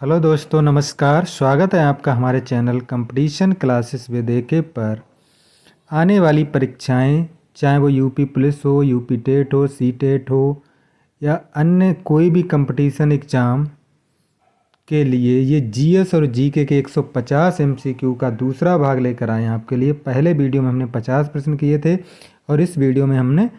Hello दोस्तों, नमस्कार। स्वागत है आपका हमारे चैनल कंपटीशन क्लासेस विद एके पर। आने वाली परीक्षाएं, चाहे वो यूपी पुलिस हो, यूपी टेट हो, सी टेट हो या अन्य कोई भी कंपटीशन एग्ज़ाम के लिए ये जीएस और जीके के 150 एमसीक्यू का दूसरा भाग लेकर आए हैं आपके लिए। पहले वीडियो में हमने 50 प्रश्न किए थे और इस वीडियो में हमने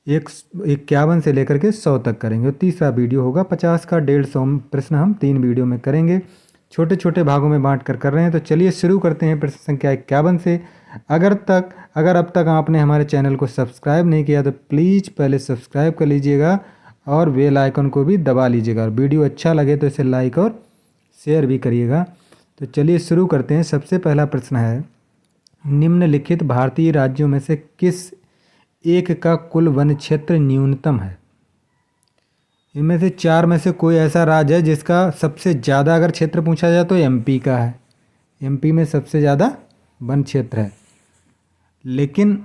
51 से लेकर के 100 तक करेंगे और तीसरा वीडियो होगा 50 का। 150 प्रश्न हम 3 वीडियो में करेंगे। छोटे छोटे भागों में बांट कर रहे हैं। तो चलिए शुरू करते हैं प्रश्न संख्या 51 से। अगर अब तक आपने हमारे चैनल को सब्सक्राइब नहीं किया तो प्लीज़ पहले सब्सक्राइब कर लीजिएगा और बेल आइकन को भी दबा लीजिएगा। और वीडियो अच्छा लगे तो इसे लाइक और शेयर भी करिएगा। तो चलिए शुरू करते हैं। सबसे पहला प्रश्न है, निम्नलिखित भारतीय राज्यों में से किस एक का कुल वन क्षेत्र न्यूनतम है? इनमें से 4 में से कोई ऐसा राज्य है जिसका सबसे ज़्यादा अगर क्षेत्र पूछा जाए तो एमपी का है। एमपी में सबसे ज़्यादा वन क्षेत्र है, लेकिन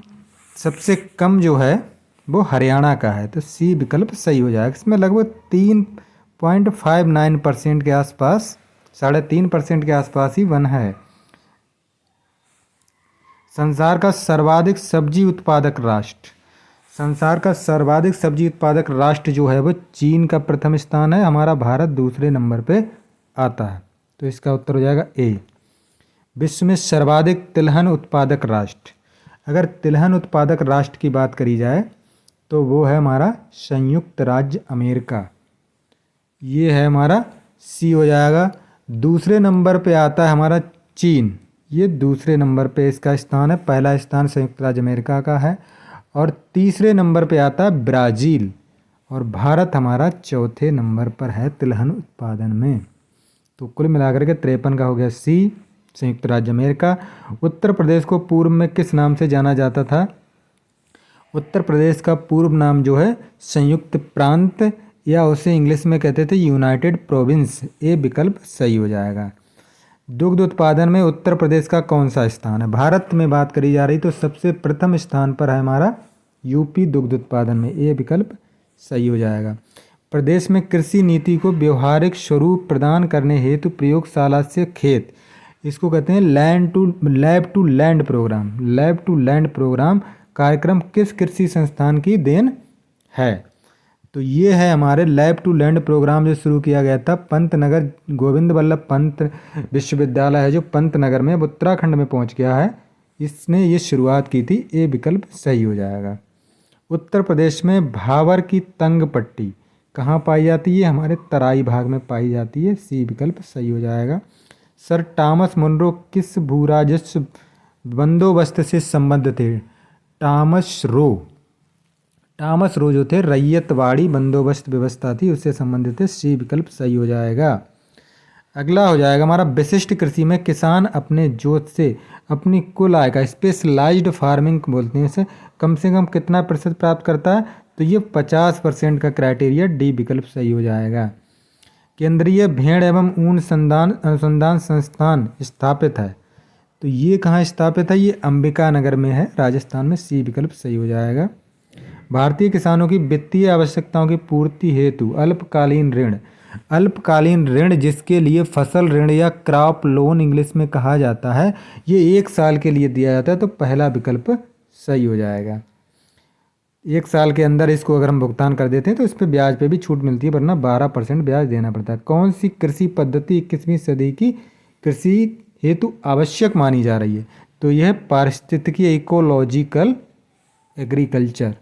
सबसे कम जो है वो हरियाणा का है। तो सी विकल्प सही हो जाएगा। इसमें लगभग 3.59% के आसपास, 3.5% के आसपास ही वन है। संसार का सर्वाधिक सब्जी उत्पादक राष्ट्र, संसार का सर्वाधिक सब्जी उत्पादक राष्ट्र जो है वो चीन का प्रथम स्थान है। हमारा भारत दूसरे नंबर पे आता है। तो इसका उत्तर हो जाएगा ए। विश्व में सर्वाधिक तिलहन उत्पादक राष्ट्र, अगर तिलहन उत्पादक राष्ट्र की बात करी जाए तो वो है हमारा संयुक्त राज्य अमेरिका। ये है हमारा सी हो जाएगा। दूसरे नंबर पे आता है हमारा चीन। ये दूसरे नंबर पे इसका स्थान है। पहला स्थान संयुक्त राज्य अमेरिका का है और तीसरे नंबर पे आता है ब्राज़ील और भारत हमारा चौथे नंबर पर है तिलहन उत्पादन में। तो कुल मिलाकर के 53 का हो गया सी, संयुक्त राज्य अमेरिका। उत्तर प्रदेश को पूर्व में किस नाम से जाना जाता था? उत्तर प्रदेश का पूर्व नाम जो है संयुक्त प्रांत, या उसे इंग्लिश में कहते थे यूनाइटेड प्रोविंस। ए विकल्प सही हो जाएगा। दुग्ध उत्पादन में उत्तर प्रदेश का कौन सा स्थान है? भारत में बात करी जा रही तो सबसे प्रथम स्थान पर है हमारा यूपी दुग्ध उत्पादन में। ए विकल्प सही हो जाएगा। प्रदेश में कृषि नीति को व्यवहारिक स्वरूप प्रदान करने हेतु प्रयोगशाला से खेत, इसको कहते हैं lab to land programme. Lab to land programme कार्यक्रम किस कृषि संस्थान की देन है? तो ये है हमारे लैब टू लैंड प्रोग्राम जो शुरू किया गया था पंतनगर, गोविंद वल्लभ पंत विश्वविद्यालय है जो पंतनगर में उत्तराखंड में पहुंच गया है, इसने ये शुरुआत की थी। ए विकल्प सही हो जाएगा। उत्तर प्रदेश में भावर की तंग पट्टी कहाँ पाई जाती है? हमारे तराई भाग में पाई जाती है। सी विकल्प सही हो जाएगा। सर टॉमस मुनरो किस भूराजस्व बंदोबस्त से संबद्ध थे? टॉमस रो जो थे रैयतवाड़ी बंदोबस्त व्यवस्था थी, उससे संबंधित है। सी विकल्प सही हो जाएगा। अगला हो जाएगा हमारा, विशिष्ट कृषि में किसान अपने जोत से अपनी कुल आय का, स्पेशलाइज्ड फार्मिंग बोलते हैं इसे, कम से कम कितना प्रतिशत प्राप्त करता है? तो ये 50% का क्राइटेरिया। डी विकल्प सही हो जाएगा। केंद्रीय भेड़ एवं ऊन अनुसंधान संस्थान स्थापित है, तो ये कहाँ स्थापित है? ये अंबिका नगर में है, राजस्थान में। सी विकल्प सही हो जाएगा। भारतीय किसानों की वित्तीय आवश्यकताओं की पूर्ति हेतु अल्पकालीन ऋण जिसके लिए फसल ऋण या क्रॉप लोन इंग्लिश में कहा जाता है, ये 1 साल के लिए दिया जाता है। तो पहला विकल्प सही हो जाएगा। 1 साल के अंदर इसको अगर हम भुगतान कर देते हैं तो इस पर ब्याज पे भी छूट मिलती है, वरना 12% ब्याज देना पड़ता है। कौन सी कृषि पद्धति 21वीं सदी की कृषि हेतु आवश्यक मानी जा रही है? तो यह पारिस्थितिकी इकोलॉजिकल एग्रीकल्चर।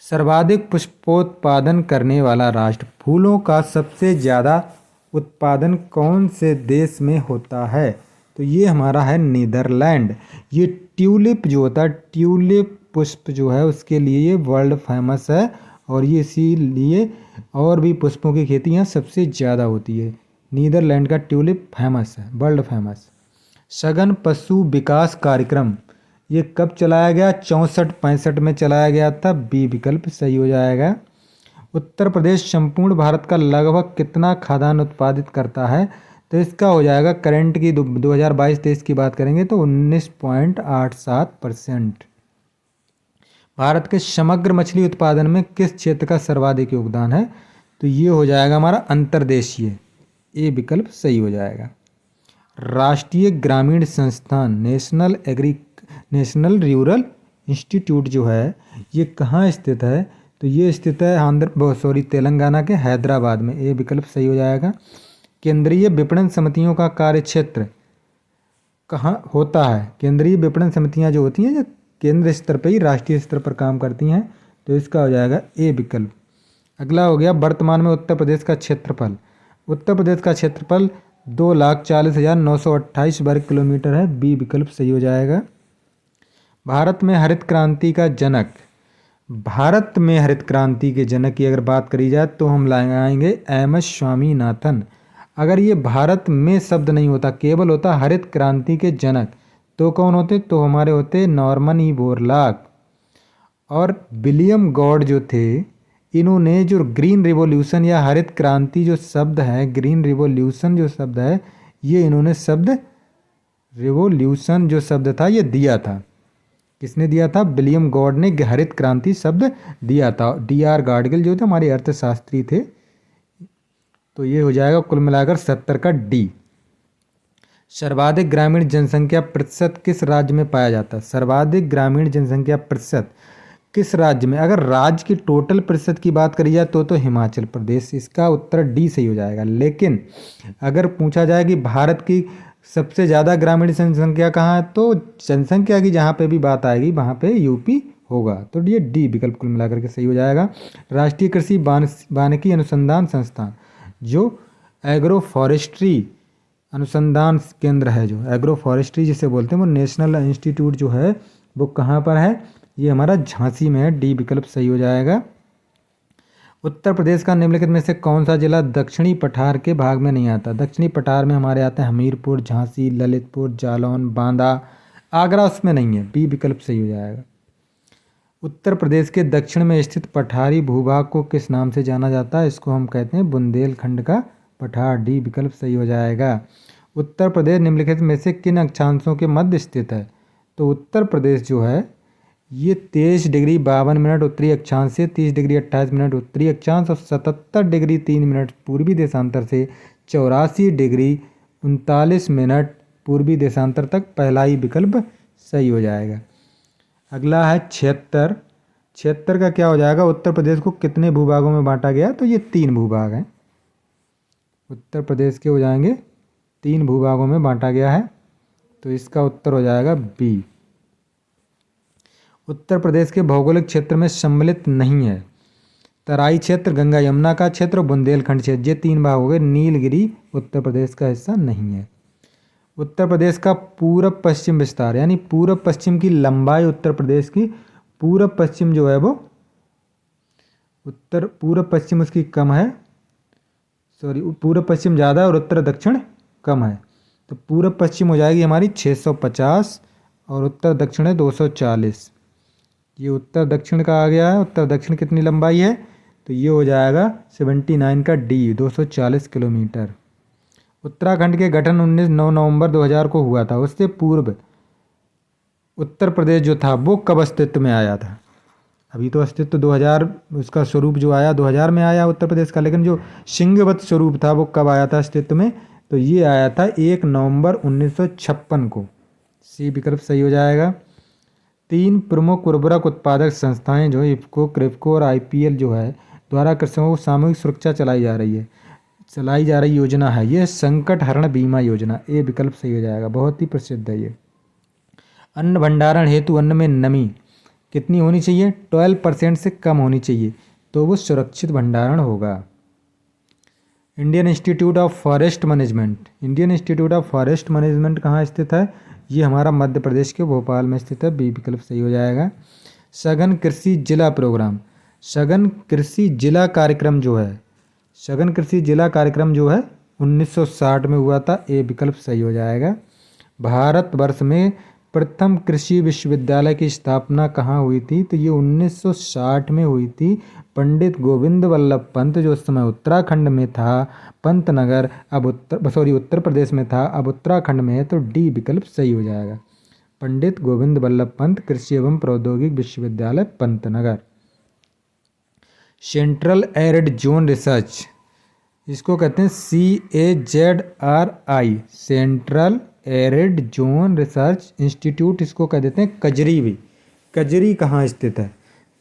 सर्वाधिक पुष्पोत्पादन करने वाला राष्ट्र, फूलों का सबसे ज़्यादा उत्पादन कौन से देश में होता है? तो ये हमारा है नीदरलैंड। ये ट्यूलिप जो होता है, ट्यूलिप पुष्प जो है उसके लिए ये वर्ल्ड फेमस है और ये इसीलिए और भी पुष्पों की खेती यहाँ सबसे ज़्यादा होती है। नीदरलैंड का ट्यूलिप फेमस है, वर्ल्ड फेमस। सघन पशु विकास कार्यक्रम ये कब चलाया गया? 64-65 में चलाया गया था। बी विकल्प सही हो जाएगा। उत्तर प्रदेश संपूर्ण भारत का लगभग कितना खाद्यान्न उत्पादित करता है? तो इसका हो जाएगा करंट की 2022-23 की बात करेंगे तो 19.87%। भारत के समग्र मछली उत्पादन में किस क्षेत्र का सर्वाधिक योगदान है? तो ये हो जाएगा हमारा अंतर्देशीय, ए विकल्प सही हो जाएगा। राष्ट्रीय ग्रामीण संस्थान नेशनल रूरल इंस्टीट्यूट जो है ये कहाँ स्थित है? तो ये स्थित है तेलंगाना के हैदराबाद में, ए विकल्प सही हो जाएगा। केंद्रीय विपणन समितियों का कार्यक्षेत्र कहाँ होता है? केंद्रीय विपणन समितियां जो होती हैं जो केंद्र स्तर पर ही राष्ट्रीय स्तर पर काम करती हैं, तो इसका हो जाएगा ए विकल्प। अगला हो गया वर्तमान में उत्तर प्रदेश का क्षेत्रफल। उत्तर प्रदेश का क्षेत्रफल 2,40,928 वर्ग किलोमीटर है, बी विकल्प सही हो जाएगा। भारत में हरित क्रांति का जनक, भारत में हरित क्रांति के जनक की अगर बात करी जाए तो हम लगाएंगे एम एस स्वामीनाथन। अगर ये भारत में शब्द नहीं होता, केवल होता हरित क्रांति के जनक, तो कौन होते? तो हमारे होते नॉर्मन ई बोरलॉग और विलियम गॉड जो थे। इन्होंने जो ग्रीन रिवॉल्यूशन या हरित क्रांति जो शब्द है, ग्रीन रिवॉल्यूशन जो शब्द है, ये इन्होंने शब्द रिवॉल्यूशन जो शब्द था ये दिया था। किसने दिया था? विलियम गॉड ने हरित क्रांति शब्द दिया था। D.R. गाडगिल जो थे हमारे अर्थशास्त्री थे। तो ये हो जाएगा कुल मिलाकर 70 का डी। सर्वाधिक ग्रामीण जनसंख्या प्रतिशत किस राज्य में पाया जाता है? सर्वाधिक ग्रामीण जनसंख्या प्रतिशत किस राज्य में? अगर राज्य की टोटल प्रतिशत की बात करी जाए तो हिमाचल प्रदेश, इसका उत्तर डी सही हो जाएगा। लेकिन अगर पूछा जाए कि भारत की सबसे ज़्यादा ग्रामीण जनसंख्या कहाँ है, तो जनसंख्या की जहाँ पे भी बात आएगी वहाँ पे यूपी होगा, तो ये डी विकल्प कुल मिलाकर के सही हो जाएगा। राष्ट्रीय कृषि वानिकी अनुसंधान संस्थान जो एग्रो फॉरेस्ट्री अनुसंधान केंद्र है, जो एग्रो फॉरेस्ट्री जिसे बोलते हैं, वो नेशनल इंस्टीट्यूट जो है वो कहाँ पर है? ये हमारा झांसी में है, डी विकल्प सही हो जाएगा। उत्तर प्रदेश का निम्नलिखित में से कौन सा जिला दक्षिणी पठार के भाग में नहीं आता? दक्षिणी पठार में हमारे आते हैं हमीरपुर, झांसी, ललितपुर, जालौन, बांदा। आगरा उसमें नहीं है, बी विकल्प सही हो जाएगा। उत्तर प्रदेश के दक्षिण में स्थित पठारी भूभाग को किस नाम से जाना जाता है? इसको हम कहते हैं बुंदेलखंड का पठार, डी विकल्प सही हो जाएगा। उत्तर प्रदेश निम्नलिखित में से किन अक्षांशों के मध्य स्थित है? तो उत्तर प्रदेश जो है ये 23 डिग्री 52 मिनट उत्तरी अक्षांश से 30 डिग्री 28 मिनट उत्तरी अक्षांश और 77 डिग्री 3 मिनट पूर्वी देशांतर से 84 डिग्री 39 मिनट पूर्वी देशांतर तक, पहला ही विकल्प सही हो जाएगा। अगला है 76। 76 का क्या हो जाएगा? उत्तर प्रदेश को कितने भूभागों में बांटा गया? तो ये 3 भूभाग हैं। उत्तर प्रदेश के हो जाएंगे 3 भूभागों में बांटा गया है, तो इसका उत्तर हो जाएगा बी। उत्तर प्रदेश के भौगोलिक क्षेत्र में सम्मिलित नहीं है तराई क्षेत्र, गंगा यमुना का क्षेत्र, बुंदेलखंड क्षेत्र, ये 3 भाग हो गए। नीलगिरी उत्तर प्रदेश का हिस्सा नहीं है। उत्तर प्रदेश का पूरब पश्चिम विस्तार, यानी पूरब पश्चिम की लंबाई उत्तर प्रदेश की, पूरब पश्चिम जो है वो पूरब पश्चिम उसकी कम है, पूरब पश्चिम ज़्यादा और उत्तर दक्षिण कम है, तो पूरब पश्चिम हो जाएगी हमारी 650 और उत्तर दक्षिण है 240। ये उत्तर दक्षिण का आ गया है। उत्तर दक्षिण कितनी लंबाई है? तो ये हो जाएगा 79 का डी, 240 किलोमीटर। उत्तराखंड के गठन 9 नवंबर 2000 को हुआ था। उससे पूर्व उत्तर प्रदेश जो था वो कब अस्तित्व में आया था? अभी तो अस्तित्व 2000, उसका स्वरूप जो आया 2000 में आया उत्तर प्रदेश का, लेकिन जो सिंहवत स्वरूप था वो कब आया था अस्तित्व में? तो ये आया था 1 नवंबर 1956 को, सी विकल्प सही हो जाएगा। 3 प्रमुख उर्वरक उत्पादक संस्थाएं जो इफ्को, क्रिप्को और IPL जो है द्वारा कृषकों को सामूहिक सुरक्षा चलाई जा रही योजना है, ये संकट हरण बीमा योजना, ए विकल्प सही हो जाएगा। बहुत ही प्रसिद्ध है ये। अन्न भंडारण हेतु अन्न में नमी कितनी होनी चाहिए? 12% से कम होनी चाहिए, तो वो सुरक्षित भंडारण होगा। Indian institute of forest management, Indian institute of forest management कहाँ स्थित है? ये हमारा मध्य प्रदेश के भोपाल में स्थित है, बी विकल्प सही हो जाएगा। सघन कृषि जिला प्रोग्राम, सघन कृषि जिला कार्यक्रम जो है, सघन कृषि जिला कार्यक्रम जो है 1960 में हुआ था, ए विकल्प सही हो जाएगा। भारतवर्ष में प्रथम कृषि विश्वविद्यालय की स्थापना कहाँ हुई थी? तो ये 1960 में हुई थी। पंडित गोविंद वल्लभ पंत जो उस समय उत्तराखंड में था, पंतनगर, अब उत्तर प्रदेश में था, अब उत्तराखंड में है, तो डी विकल्प सही हो जाएगा। पंडित गोविंद वल्लभ पंत कृषि एवं प्रौद्योगिक विश्वविद्यालय Pantnagar. Central arid zone research, इसको कहते हैं CAZRI, central arid zone research institute, इसको कह देते हैं कजरी भी। कजरी कहाँ स्थित है?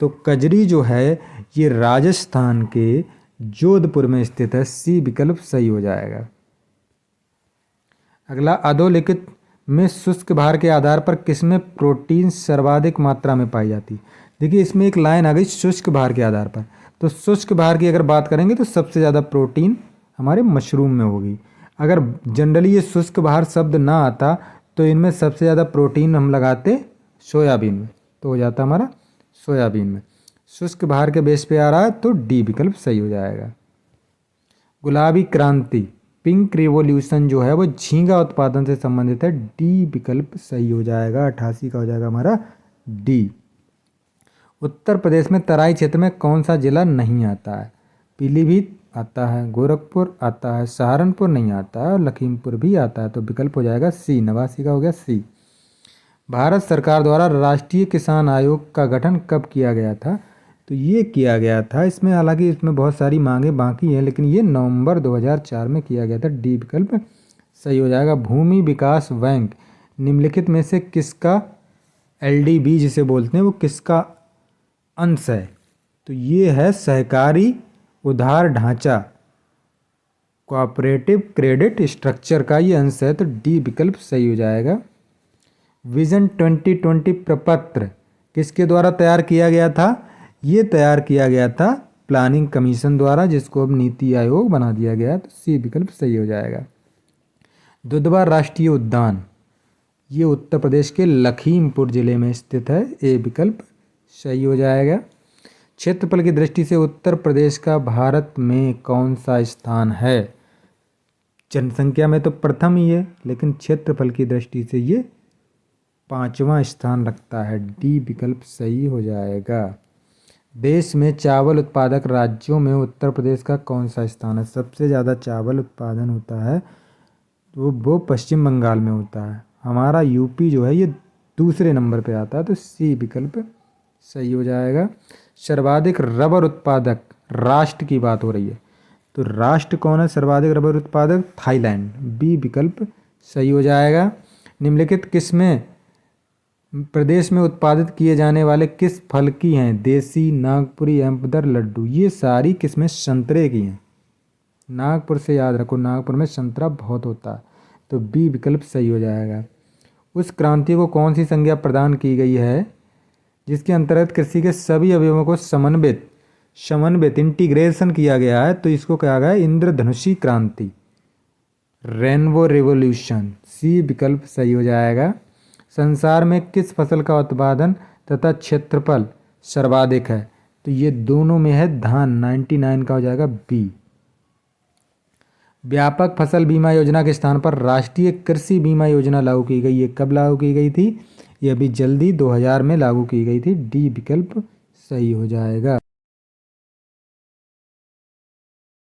तो कजरी जो है ये राजस्थान के जोधपुर में स्थित है। सी विकल्प सही हो जाएगा। अगला, अधोलिखित में शुष्क भार के आधार पर किसमें प्रोटीन सर्वाधिक मात्रा में पाई जाती है? देखिए इसमें एक लाइन आ गई शुष्क भार के आधार पर, तो शुष्क भार की अगर बात करेंगे तो सबसे ज़्यादा प्रोटीन हमारे मशरूम में होगी। अगर जनरली ये शुष्क भार शब्द ना आता तो इनमें सबसे ज़्यादा प्रोटीन हम लगाते सोयाबीन में, तो हो जाता हमारा सोयाबीन में। शुष्क भार के बेस पे आ रहा है तो डी विकल्प सही हो जाएगा। गुलाबी क्रांति, पिंक रिवॉल्यूशन जो है वो झींगा उत्पादन से संबंधित है। डी विकल्प सही हो जाएगा। 88 का हो जाएगा हमारा डी। उत्तर प्रदेश में तराई क्षेत्र में कौन सा जिला नहीं आता है? पीलीभीत आता है, गोरखपुर आता है, सहारनपुर नहीं आता है, लखीमपुर भी आता है, तो विकल्प हो जाएगा सी। 89 का हो गया सी। भारत सरकार द्वारा राष्ट्रीय किसान आयोग का गठन कब किया गया था? तो ये किया गया था, इसमें हालांकि इसमें बहुत सारी मांगे बाकी हैं, लेकिन ये नवंबर 2004 में किया गया था। डी विकल्प सही हो जाएगा। भूमि विकास बैंक निम्नलिखित में से किसका, LDB जिसे बोलते हैं, वो किसका अंश है? तो ये है सहकारी उधार ढांचा, कोऑपरेटिव क्रेडिट स्ट्रक्चर का ये अंश है, तो डी विकल्प सही हो जाएगा। विजन 2020 प्रपत्र किसके द्वारा तैयार किया गया था? ये तैयार किया गया था प्लानिंग कमीशन द्वारा, जिसको अब नीति आयोग बना दिया गया, तो सी विकल्प सही हो जाएगा। दुधवा राष्ट्रीय उद्यान ये उत्तर प्रदेश के लखीमपुर जिले में स्थित है। ए विकल्प सही हो जाएगा। क्षेत्रफल की दृष्टि से उत्तर प्रदेश का भारत में कौन सा स्थान है? जनसंख्या में तो प्रथम ही है, लेकिन क्षेत्रफल की दृष्टि से ये 5वां स्थान रखता है। डी विकल्प सही हो जाएगा। देश में चावल उत्पादक राज्यों में उत्तर प्रदेश का कौन सा स्थान है? सबसे ज़्यादा चावल उत्पादन होता है वो पश्चिम बंगाल में होता है। हमारा यूपी जो है ये दूसरे नंबर पे आता है, तो सी विकल्प सही हो जाएगा। सर्वाधिक रबर उत्पादक राष्ट्र की बात हो रही है, तो राष्ट्र कौन है सर्वाधिक रबर उत्पादक? थाईलैंड। बी विकल्प सही हो जाएगा। निम्नलिखित किसमें प्रदेश में उत्पादित किए जाने वाले किस फल की हैं? देसी, नागपुरी, एम्पदर, लड्डू। ये सारी किस्में संतरे की हैं। नागपुर से याद रखो, नागपुर में संतरा बहुत होता है, तो बी विकल्प सही हो जाएगा। उस क्रांति को कौन सी संज्ञा प्रदान की गई है जिसके अंतर्गत कृषि के सभी अवयवों को समन्वित इंटीग्रेशन किया गया है? तो इसको कहा गया है इंद्रधनुषी क्रांति, रेनबो रिवॉल्यूशन। सी विकल्प सही हो जाएगा। संसार में किस फसल का उत्पादन तथा क्षेत्रफल सर्वाधिक है? तो ये दोनों में है धान। 99 का हो जाएगा बी। व्यापक फसल बीमा योजना के स्थान पर राष्ट्रीय कृषि बीमा योजना लागू की गई। ये कब लागू की गई थी? ये अभी जल्दी 2000 में लागू की गई थी। डी विकल्प सही हो जाएगा।